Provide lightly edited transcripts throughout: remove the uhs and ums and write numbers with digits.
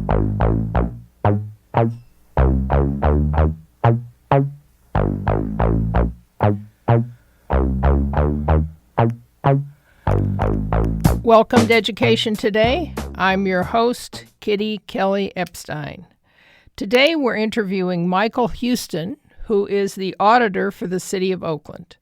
Welcome to Education Today. I'm your host, Kitty Kelly Epstein. Today we're interviewing Michael Houston, who is the auditor for the City of Oakland.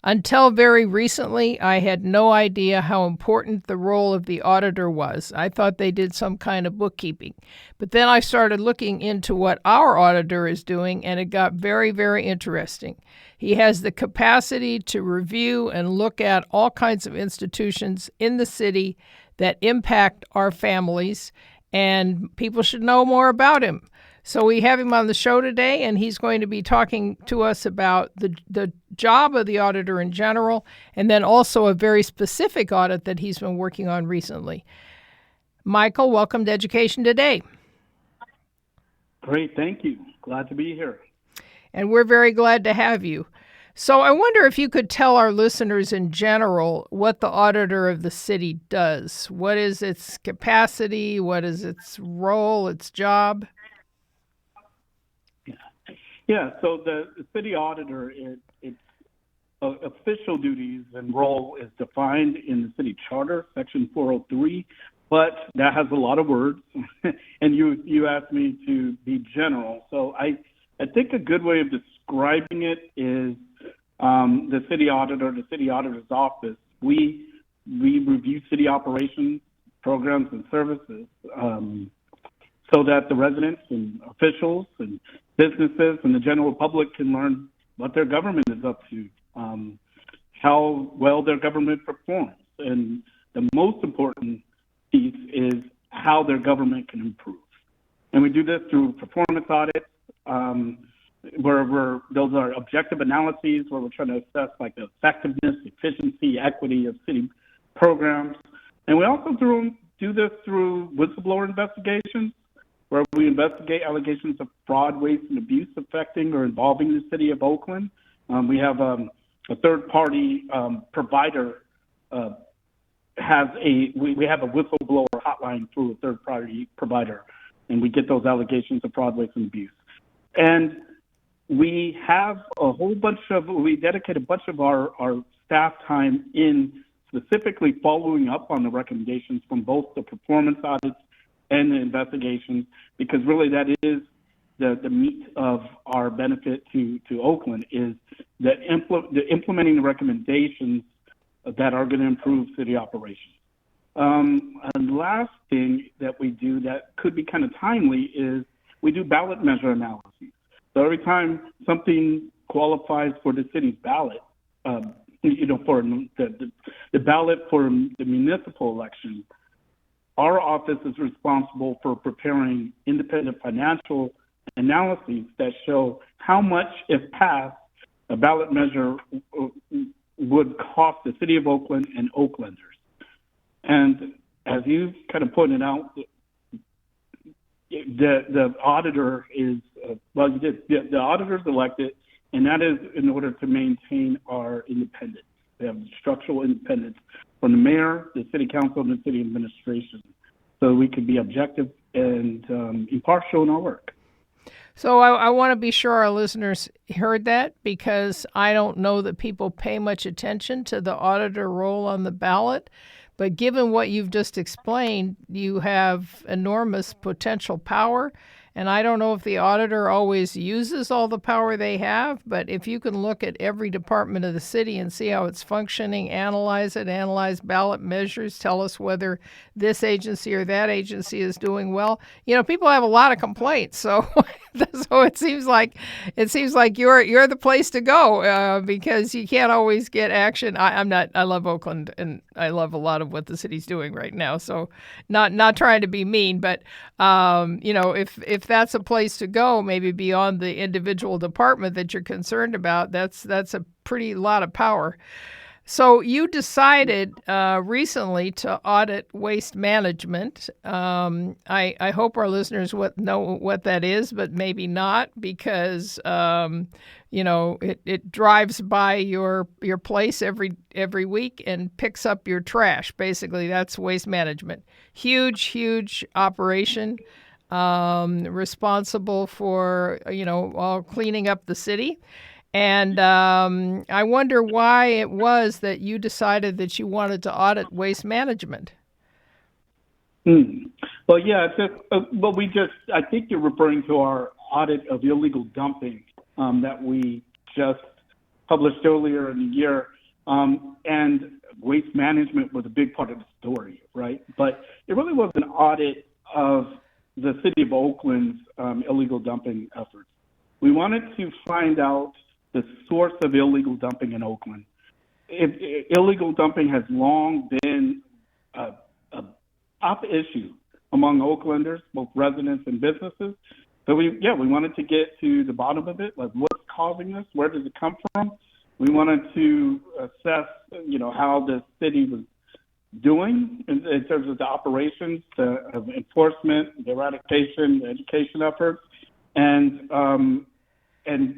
Until very recently, I had no idea how important the role of the auditor was. I thought they did some kind of bookkeeping. But then I started looking into what our auditor is doing, and it got very, very interesting. He has the capacity to review and look at all kinds of institutions in the city that impact our families, and people should know more about him. So we have him on the show today, and he's going to be talking to us about the job of the auditor in general, and then also a very specific audit that he's been working on recently. Michael, welcome to Education Today. Great, thank you. Glad to be here. And we're very glad to have you. So I wonder if you could tell our listeners in general what the auditor of the city does. What is its capacity? What is its role, its job? Yeah, so the city auditor, its official duties and role is defined in the city charter, section 403, but that has a lot of words, and you asked me to be general. So I think a good way of describing it is the city auditor, the city auditor's office. We review city operations, programs, and services so that the residents and officials and businesses and the general public can learn what their government is up to, how well their government performs. And the most important piece is how their government can improve. And we do this through performance audits, where those are objective analyses where we're trying to assess like the effectiveness, efficiency, equity of city programs. And we also do this through whistleblower investigations, where we investigate allegations of fraud, waste, and abuse affecting or involving the city of Oakland. We have a third-party provider we have a whistleblower hotline through a third-party provider, and we get those allegations of fraud, waste, and abuse. And we have we dedicate a bunch of our staff time in specifically following up on the recommendations from both the performance audits and the investigations, because really that is the meat of our benefit to Oakland is the implementing the recommendations that are going to improve city operations. And last thing that we do that could be kind of timely is we do ballot measure analyses. So every time something qualifies for the city's ballot, for the ballot for the municipal election, our office is responsible for preparing independent financial analyses that show how much, if passed, a ballot measure would cost the city of Oakland and Oaklanders. And as you kind of pointed out, the auditor is, the auditor is elected, and that is in order to maintain our independence. We have structural independence from the mayor, the city council, and the city administration, so we could be objective and impartial in our work. So I want to be sure our listeners heard that, because I don't know that people pay much attention to the auditor role on the ballot. But given what you've just explained, you have enormous potential power. And I don't know if the auditor always uses all the power they have, but if you can look at every department of the city and see how it's functioning, analyze it, analyze ballot measures, tell us whether this agency or that agency is doing well. You know, people have a lot of complaints, so it seems like you're the place to go because you can't always get action. I love Oakland, and I love a lot of what the city's doing right now. So not trying to be mean, but if that's a place to go, maybe beyond the individual department that you're concerned about, that's a pretty lot of power. So you decided recently to audit waste management. I hope our listeners know what that is, but maybe not, because it drives by your place every week and picks up your trash. Basically, that's waste management. Huge operation. responsible for, all cleaning up the city. And I wonder why it was that you decided that you wanted to audit waste management. Hmm. Well, yeah, I think you're referring to our audit of illegal dumping that we just published earlier in the year. And waste management was a big part of the story, right? But it really was an audit of the city of Oakland's illegal dumping efforts. We wanted to find out the source of illegal dumping in Oakland. Illegal dumping has long been a top issue among Oaklanders, both residents and businesses. So we wanted to get to the bottom of it, like what's causing this, where does it come from? We wanted to assess, how the city was doing in terms of the operations, of enforcement, the eradication, the education efforts, and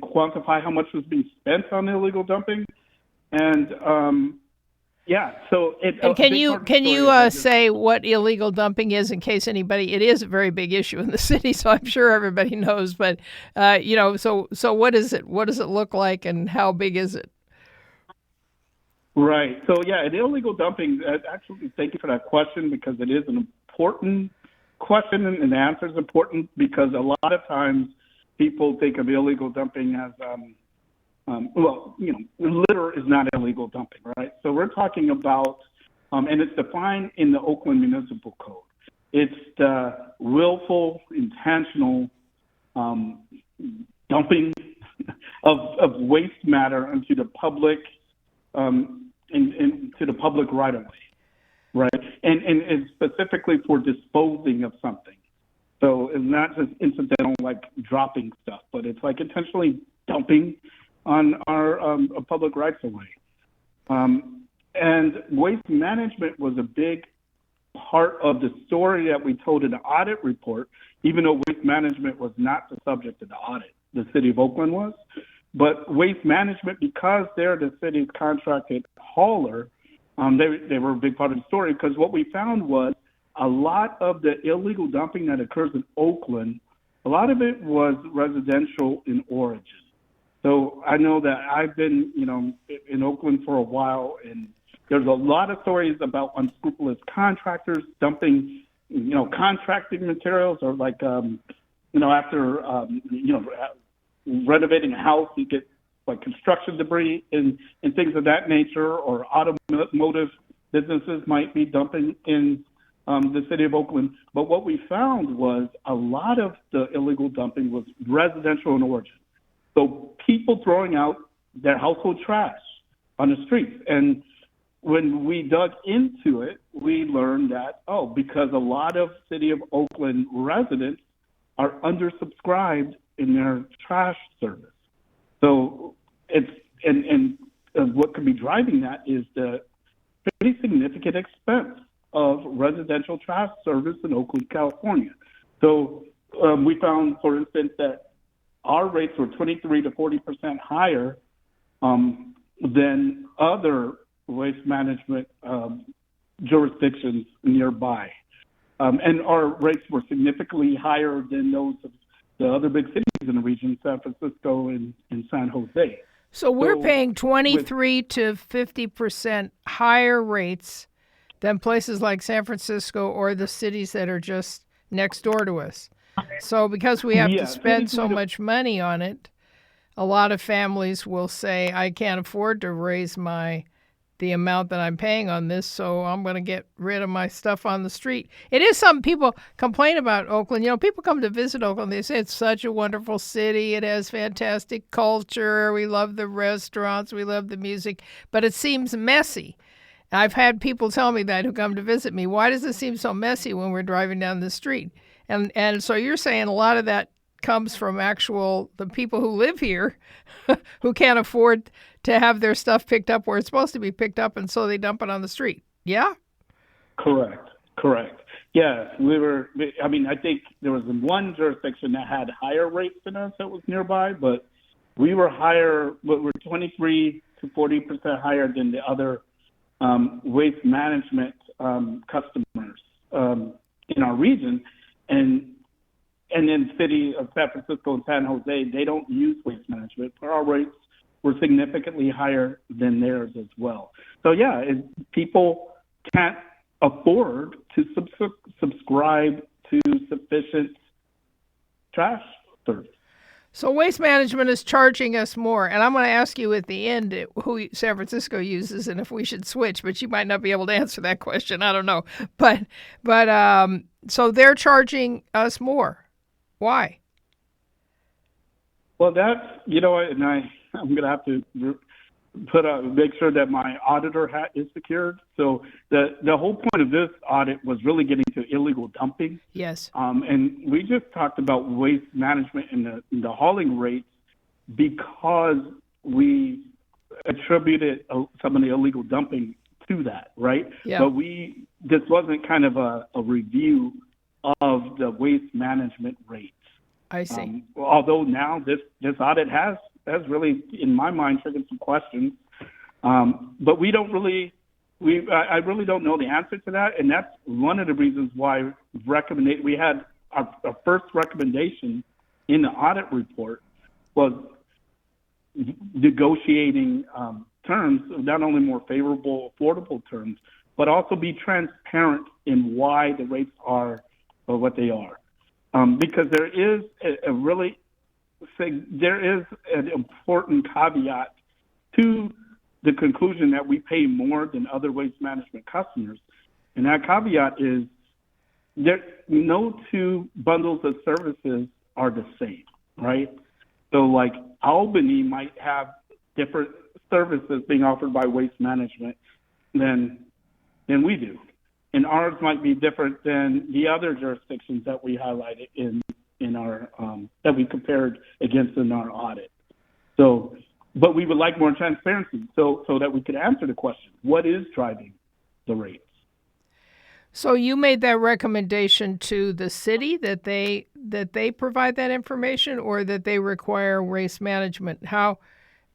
quantify how much was being spent on illegal dumping. And so And can you say what illegal dumping is in case anybody? It is a very big issue in the city, so I'm sure everybody knows. But so what is it? What does it look like, and how big is it? Right. So and illegal dumping. Actually, thank you for that question because it is an important question, and the answer is important because a lot of times people think of illegal dumping as litter is not illegal dumping, right? So we're talking about, and it's defined in the Oakland Municipal Code. It's the willful, intentional dumping of waste matter into the public, into the public right of way, right? And specifically for disposing of something. So it's not just incidental, like dropping stuff, but it's like intentionally dumping on our public rights of way. And waste management was a big part of the story that we told in the audit report, even though waste management was not the subject of the audit. The city of Oakland was. But waste management, because they're the city's contracted hauler, they were a big part of the story because what we found was a lot of the illegal dumping that occurs in Oakland, a lot of it was residential in origin. So I know that I've been, in Oakland for a while, and there's a lot of stories about unscrupulous contractors dumping, contracting materials, or like, after, renovating a house, you get like construction debris and things of that nature, or automotive businesses might be dumping in the city of Oakland. But what we found was a lot of the illegal dumping was residential in origin. So people throwing out their household trash on the streets. And when we dug into it, we learned that, because a lot of city of Oakland residents are undersubscribed in their trash service. So what could be driving that is the pretty significant expense of residential trash service in Oakland, California. So we found, for instance, that our rates were 23 to 40% higher than other waste management jurisdictions nearby. And our rates were significantly higher than those of the other big cities in the region, San Francisco and San Jose. So we're paying 23 to 50% higher rates than places like San Francisco or the cities that are just next door to us. So because we have to spend so much money on it, a lot of families will say, I can't afford to raise the amount that I'm paying on this, so I'm going to get rid of my stuff on the street. It is something people complain about Oakland. People come to visit Oakland. They say it's such a wonderful city. It has fantastic culture. We love the restaurants. We love the music. But it seems messy. I've had people tell me that who come to visit me. Why does it seem so messy when we're driving down the street? And so you're saying a lot of that comes from the people who live here who can't afford to have their stuff picked up where it's supposed to be picked up, and so they dump it on the street. Yeah? Correct. Yeah, I think there was one jurisdiction that had higher rates than us that was nearby, but we were higher, we're 23 to 40% higher than the other waste management customers in our region. And and then city of San Francisco and San Jose, they don't use waste management, but our rates were significantly higher than theirs as well. So yeah, people can't afford to subscribe to sufficient trash service. So Waste Management is charging us more, and I'm going to ask you at the end who San Francisco uses and if we should switch. But you might not be able to answer that question. I don't know. But so they're charging us more. Why? Well, that's and I'm going to have to make sure that my auditor hat is secured. So the whole point of this audit was really getting to illegal dumping. Yes. And we just talked about waste management and the hauling rates because we attributed some of the illegal dumping to that, right? Yeah. But this wasn't kind of a review of the waste management rates. I see. Although now this audit has really, in my mind, triggered some questions. But I really don't know the answer to that. And that's one of the reasons why we had our first recommendation in the audit report was negotiating terms, not only more favorable, affordable terms, but also be transparent in why the rates are what they are. Because there is there is an important caveat to the conclusion that we pay more than other waste management customers. And that caveat is no two bundles of services are the same, right? So like Albany might have different services being offered by waste management than we do. And ours might be different than the other jurisdictions that we highlighted in our that we compared against in our audit. So, but we would like more transparency so that we could answer the question: what is driving the rates? So you made that recommendation to the city that they provide that information, or that they require waste management. How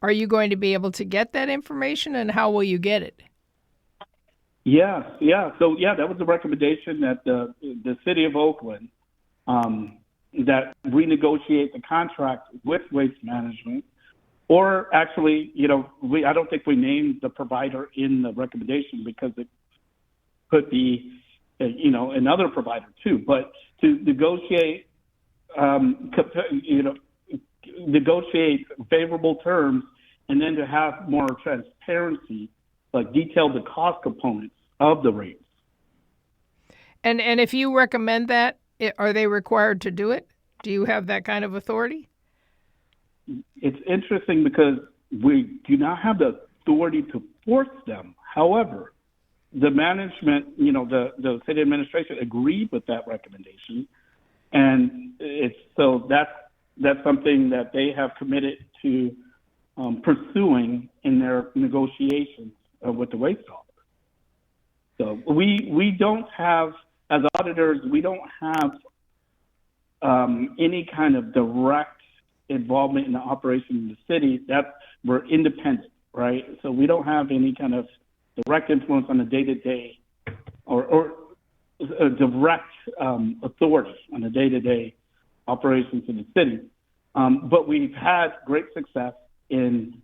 are you going to be able to get that information, and how will you get it? Yeah. So that was a recommendation that the city of Oakland that renegotiate the contract with waste management, or actually, I don't think we named the provider in the recommendation because it could be, another provider too. But to negotiate, negotiate favorable terms, and then to have more transparency, like detail the cost components of the rates. And if you recommend that, are they required to do it? Do you have that kind of authority? It's interesting because we do not have the authority to force them. However, the management, the city administration agreed with that recommendation, and that's something that they have committed to pursuing in their negotiations with the waste auditor. So we don't have, as auditors, we don't have any kind of direct involvement in the operation of the city. We're independent, right? So we don't have any kind of direct influence on the day-to-day or direct authority on the day-to-day operations in the city. But we've had great success in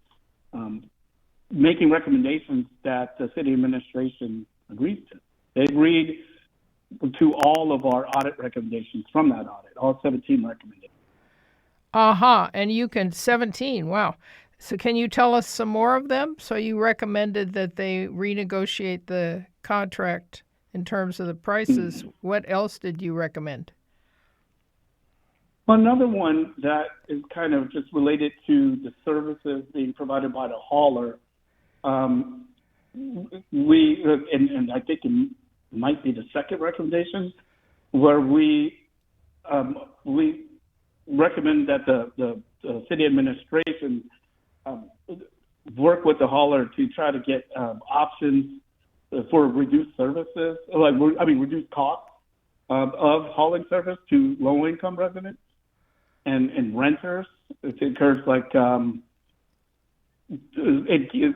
making recommendations that the city administration agrees to. They agreed to all of our audit recommendations from that audit, all 17 recommendations. And you can 17. Wow. So can you tell us some more of them? So you recommended that they renegotiate the contract in terms of the prices. Mm-hmm. What else did you recommend? Well, another one that is kind of just related to the services being provided by the hauler. We and I think it might be the second recommendation, where we recommend that the city administration work with the hauler to try to get options for reduced services, reduced costs of hauling service to low-income residents and renters. It occurs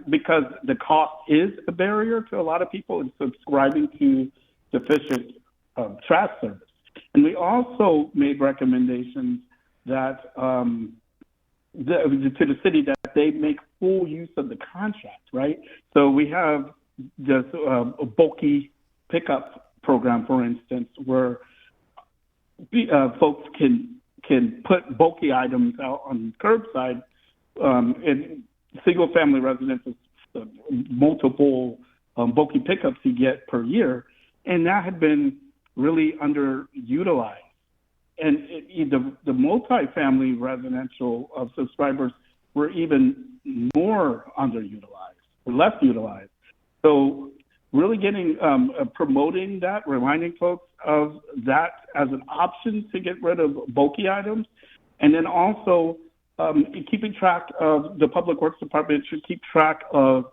because the cost is a barrier to a lot of people in subscribing to sufficient trash service. And we also made recommendations that to the city that they make full use of the contract, right? So we have this a bulky pickup program, for instance, where folks can put bulky items out on curbside, and single-family residences, multiple bulky pickups you get per year, and that had been really underutilized. And the multifamily residential subscribers were even more underutilized, or less utilized. So really getting promoting that, reminding folks of that as an option to get rid of bulky items, and then also keeping track of the Public Works Department should keep track of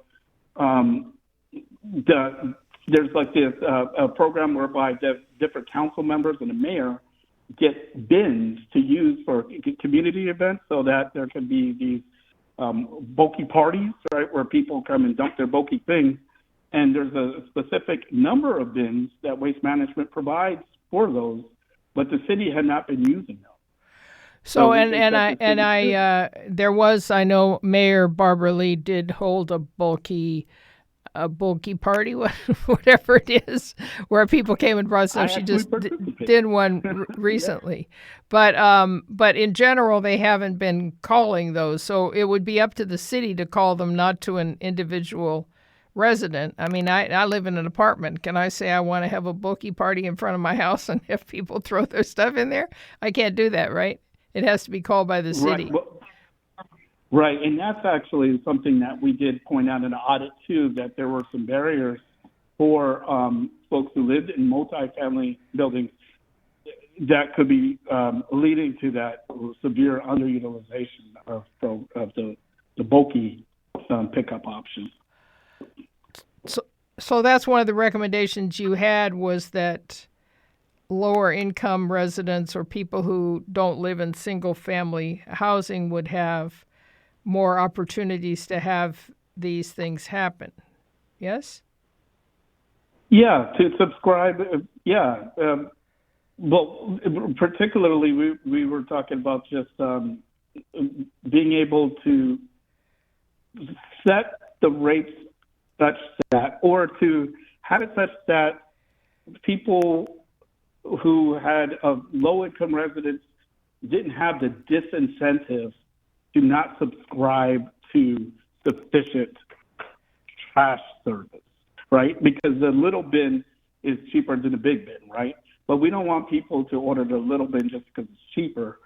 there's like this a program whereby the different council members and the mayor get bins to use for community events, so that there can be these bulky parties, right, where people come and dump their bulky things. And there's a specific number of bins that Waste Management provides for those, but the city had not been using them. So there was, I know Mayor Barbara Lee did hold a bulky party, whatever it is, where people came and brought stuff. She just did one recently, but in general they haven't been calling those. So it would be up to the city to call them, not to an individual resident. I mean, I live in an apartment. Can I say I want to have a bulky party in front of my house and have people throw their stuff in there? I can't do that, right? It has to be called by the city. Right, and that's actually something that we did point out in the audit too, that there were some barriers for folks who lived in multifamily buildings that could be leading to that severe underutilization of the bulky pickup option. So that's one of the recommendations you had, was that lower income residents or people who don't live in single family housing would have more opportunities to have these things happen. Yes? Yeah, to subscribe. Well, particularly we were talking about just being able to set the rates such that, or to have it such that people who had low-income residents didn't have the disincentive to not subscribe to sufficient trash service, right? Because the little bin is cheaper than the big bin, right? But we don't want people to order the little bin just because it's cheaper.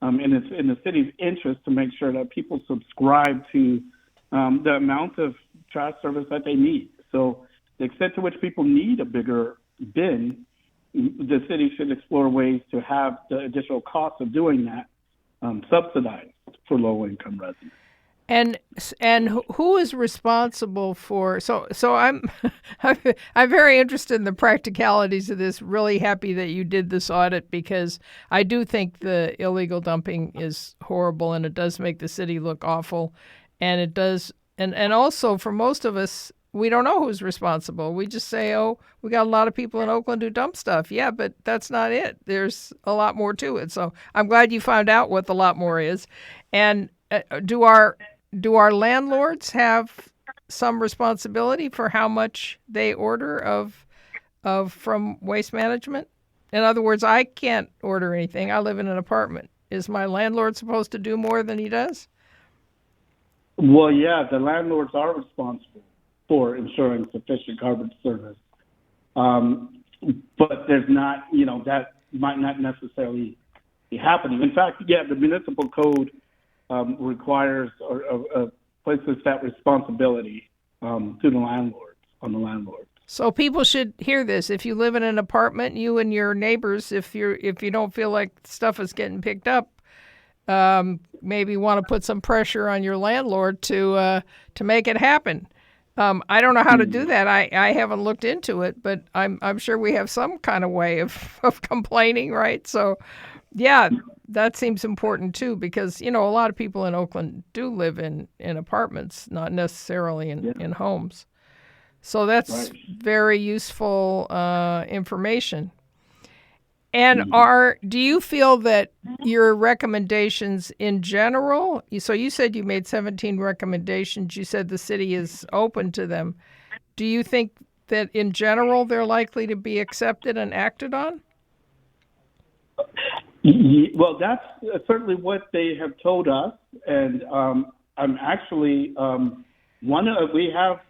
And it's in the city's interest to make sure that people subscribe to the amount of trash service that they need. So the extent to which people need a bigger bin, the city should explore ways to have the additional cost of doing that subsidized for low-income residents. And who is responsible for? So I'm very interested in the practicalities of this. Really happy that you did this audit, because I do think the illegal dumping is horrible, and it does make the city look awful, and it does. And also for most of us, we don't know who's responsible. We just say, oh, we got a lot of people in Oakland who dump stuff. Yeah, but that's not it. There's a lot more to it. So I'm glad you found out what the lot more is. And do our landlords have some responsibility for how much they order of from Waste Management? In other words, I can't order anything. I live in an apartment. Is my landlord supposed to do more than he does? Well, yeah, the landlords are responsible for ensuring sufficient garbage service. But there's not, that might not necessarily be happening. In fact, yeah, the municipal code requires or places that responsibility to the landlords, on the landlord. So people should hear this. If you live in an apartment, you and your neighbors, if you don't feel like stuff is getting picked up, maybe want to put some pressure on your landlord to make it happen. I don't know how to do that. I haven't looked into it, but I'm sure we have some kind of way of complaining, right? So, yeah, that seems important too, because a lot of people in Oakland do live in apartments, not necessarily in homes. So that's very useful information. And do you feel that your recommendations in general, so you said you made 17 recommendations, you said the city is open to them. Do you think that in general they're likely to be accepted and acted on? Well, that's certainly what they have told us, and I'm actually we have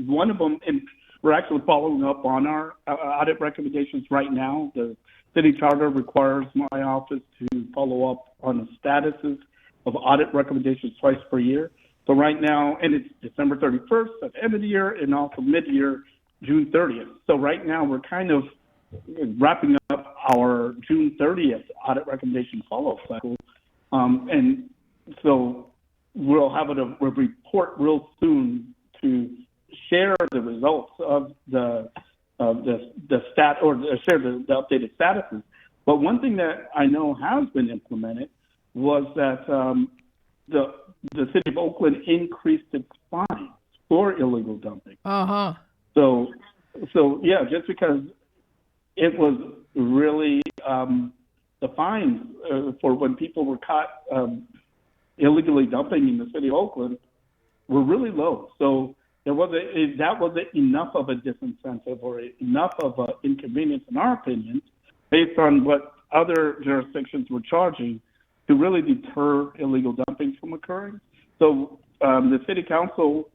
one of them, and we're actually following up on our audit recommendations right now. The city charter requires my office to follow up on the statuses of audit recommendations twice per year. So right now, and it's December 31st at the end of the year, and also mid-year, June 30th. So right now, we're kind of wrapping up our June 30th audit recommendation follow-up cycle. And so we'll have a report real soon to share the results of the stat, or share the updated statuses. But one thing that I know has been implemented was that the city of Oakland increased its fines for illegal dumping. Uh-huh. So yeah, just because it was really the fines for when people were caught illegally dumping in the city of Oakland were really low. So that wasn't enough of a disincentive or enough of an inconvenience, in our opinion, based on what other jurisdictions were charging, to really deter illegal dumping from occurring. So the city council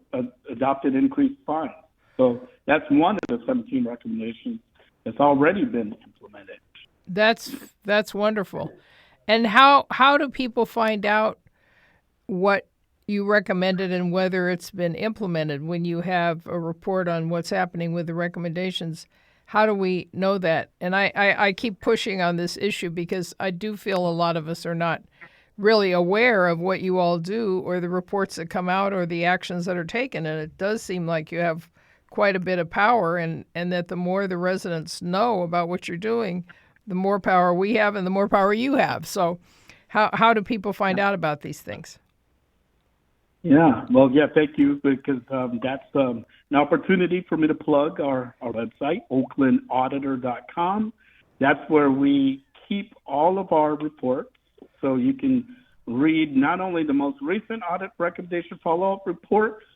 adopted increased fines. So that's one of the 17 recommendations that's already been implemented. That's wonderful. And how do people find out what you recommended and whether it's been implemented? When you have a report on what's happening with the recommendations, how do we know that? And I keep pushing on this issue because I do feel a lot of us are not really aware of what you all do, or the reports that come out, or the actions that are taken. And it does seem like you have quite a bit of power, and that the more the residents know about what you're doing, the more power we have and the more power you have. So how do people find out about these things? Yeah, well, yeah, thank you, because that's an opportunity for me to plug our website, oaklandauditor.com. That's where we keep all of our reports, so you can read not only the most recent audit recommendation follow-up reports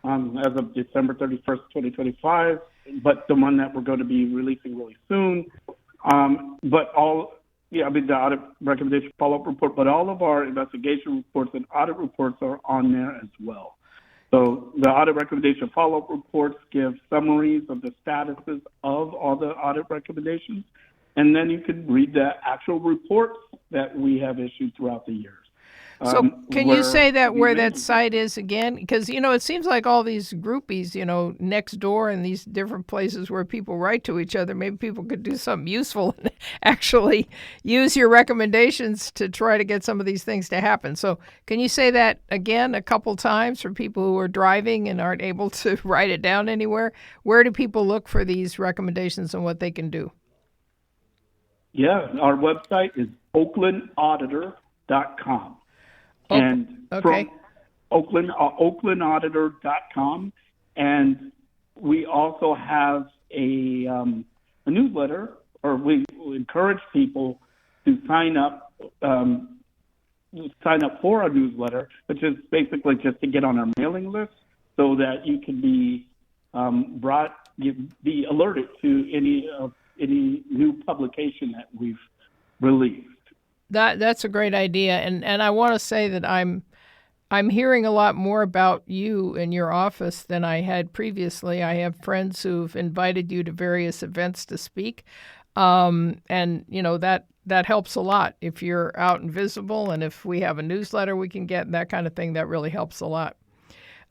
as of December 31st, 2025, but the one that we're going to be releasing really soon, the audit recommendation follow-up report, but all of our investigation reports and audit reports are on there as well. So the audit recommendation follow-up reports give summaries of the statuses of all the audit recommendations, and then you can read the actual reports that we have issued throughout the years. So can you say that where that site is again? Because, it seems like all these groupies, next door in these different places where people write to each other, maybe people could do something useful and actually use your recommendations to try to get some of these things to happen. So can you say that again a couple times for people who are driving and aren't able to write it down anywhere? Where do people look for these recommendations and what they can do? Yeah, our website is oaklandauditor.com. And okay. From oaklandauditor.com, and we also have a newsletter, or we encourage people to sign up for our newsletter, which is basically just to get on our mailing list, so that you can be be alerted to any new publication that we've released. That's a great idea, and I want to say that I'm hearing a lot more about you and your office than I had previously. I have friends who've invited you to various events to speak, and that helps a lot if you're out and visible, and if we have a newsletter we can get and that kind of thing. That really helps a lot.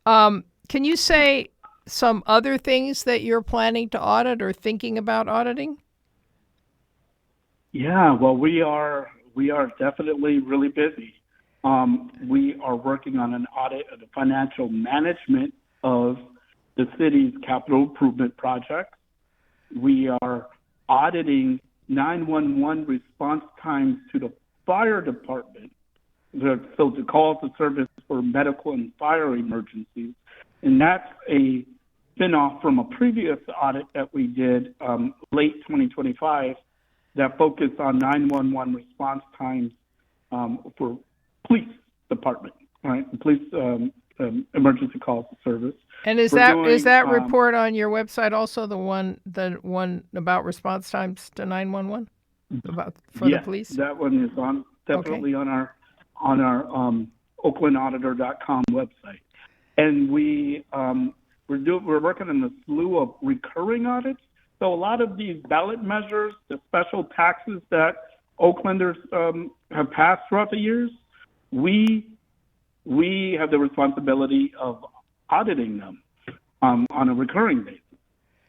Can you say some other things that you're planning to audit or thinking about auditing? Yeah, well, we are definitely really busy. We are working on an audit of the financial management of the city's capital improvement project. We are auditing 911 response times to the fire department, so the calls to service for medical and fire emergencies. And that's a spinoff from a previous audit that we did late 2025 that focus on 911 response times for police department, right? The police emergency calls service. And is that report on your website also the one about response times to 911 for the police? That one is definitely on our oaklandauditor.com website. And we're working on a slew of recurring audits. So a lot of these ballot measures, the special taxes that Oaklanders have passed throughout the years, we have the responsibility of auditing them on a recurring basis.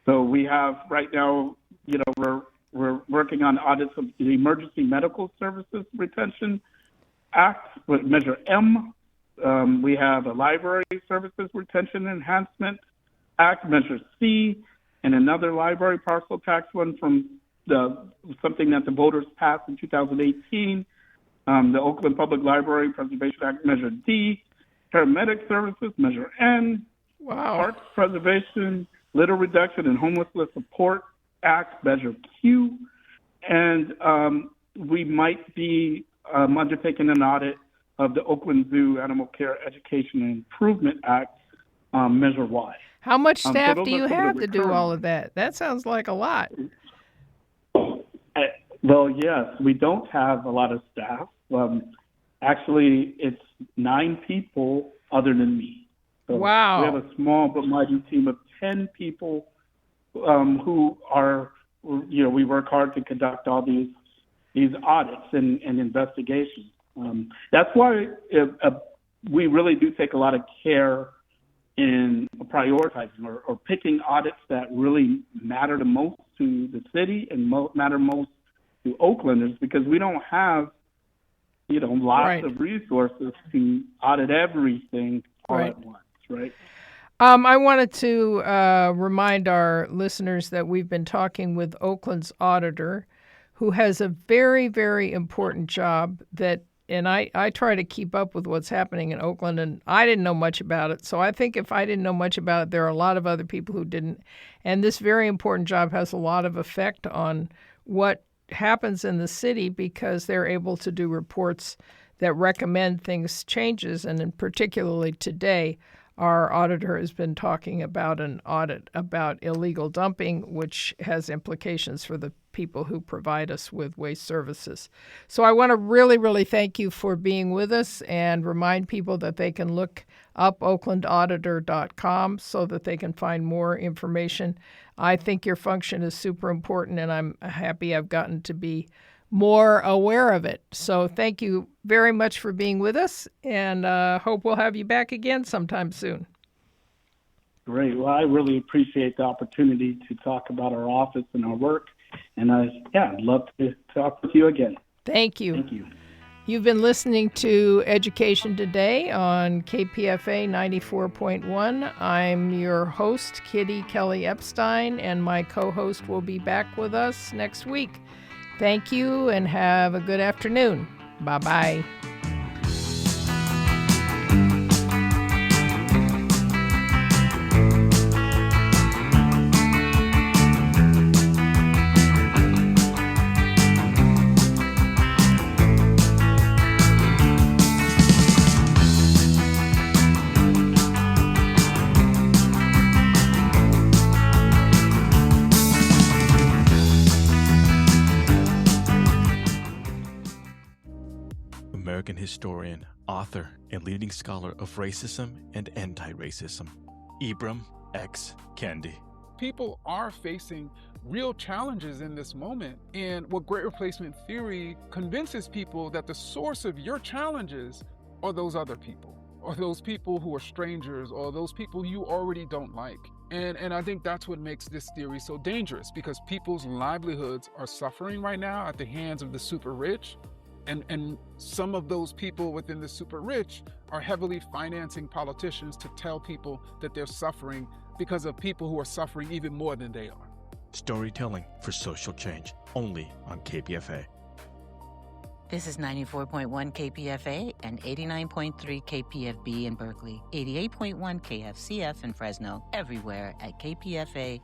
So we have right now, we're working on audits of the Emergency Medical Services Retention Act with Measure M. We have a Library Services Retention Enhancement Act, Measure C, and another library parcel tax one from something that the voters passed in 2018, the Oakland Public Library Preservation Act, Measure D, Paramedic Services, Measure N, Parks Preservation, Litter Reduction, and Homelessness Support Act, Measure Q, and we might be undertaking an audit of the Oakland Zoo Animal Care Education and Improvement Act, Measure Y. How much staff do you have to do all of that? That sounds like a lot. Well, yes, we don't have a lot of staff. Actually, it's 9 people other than me. So wow. We have a small but mighty team of 10 people who are, we work hard to conduct all these audits and investigations. That's why we really do take a lot of care in prioritizing or picking audits that really matter the most to the city and matter most to Oaklanders, because we don't have, lots of resources to audit everything all at once, right? I wanted to remind our listeners that we've been talking with Oakland's auditor, who has a very, very important job and I try to keep up with what's happening in Oakland, and I didn't know much about it. So I think if I didn't know much about it, there are a lot of other people who didn't. And this very important job has a lot of effect on what happens in the city, because they're able to do reports that recommend changes. And particularly today, our auditor has been talking about an audit about illegal dumping, which has implications for the people who provide us with waste services. So I want to really, really thank you for being with us and remind people that they can look up oaklandauditor.com so that they can find more information. I think your function is super important, and I'm happy I've gotten to be more aware of it. So thank you very much for being with us, and hope we'll have you back again sometime soon. Great. Well, I really appreciate the opportunity to talk about our office and our work. And I'd love to talk with you again. Thank you. Thank you. You've been listening to Education Today on KPFA 94.1. I'm your host, Kitty Kelly Epstein, and my co-host will be back with us next week. Thank you and have a good afternoon. Bye-bye. American historian, author, and leading scholar of racism and anti-racism, Ibram X. Kendi. People are facing real challenges in this moment. And what Great Replacement Theory convinces people that the source of your challenges are those other people, or those people who are strangers, or those people you already don't like. And I think that's what makes this theory so dangerous, because people's livelihoods are suffering right now at the hands of the super rich. And some of those people within the super rich are heavily financing politicians to tell people that they're suffering because of people who are suffering even more than they are. Storytelling for social change, only on KPFA. This is 94.1 KPFA and 89.3 KPFB in Berkeley, 88.1 KFCF in Fresno, everywhere at kpfa.org.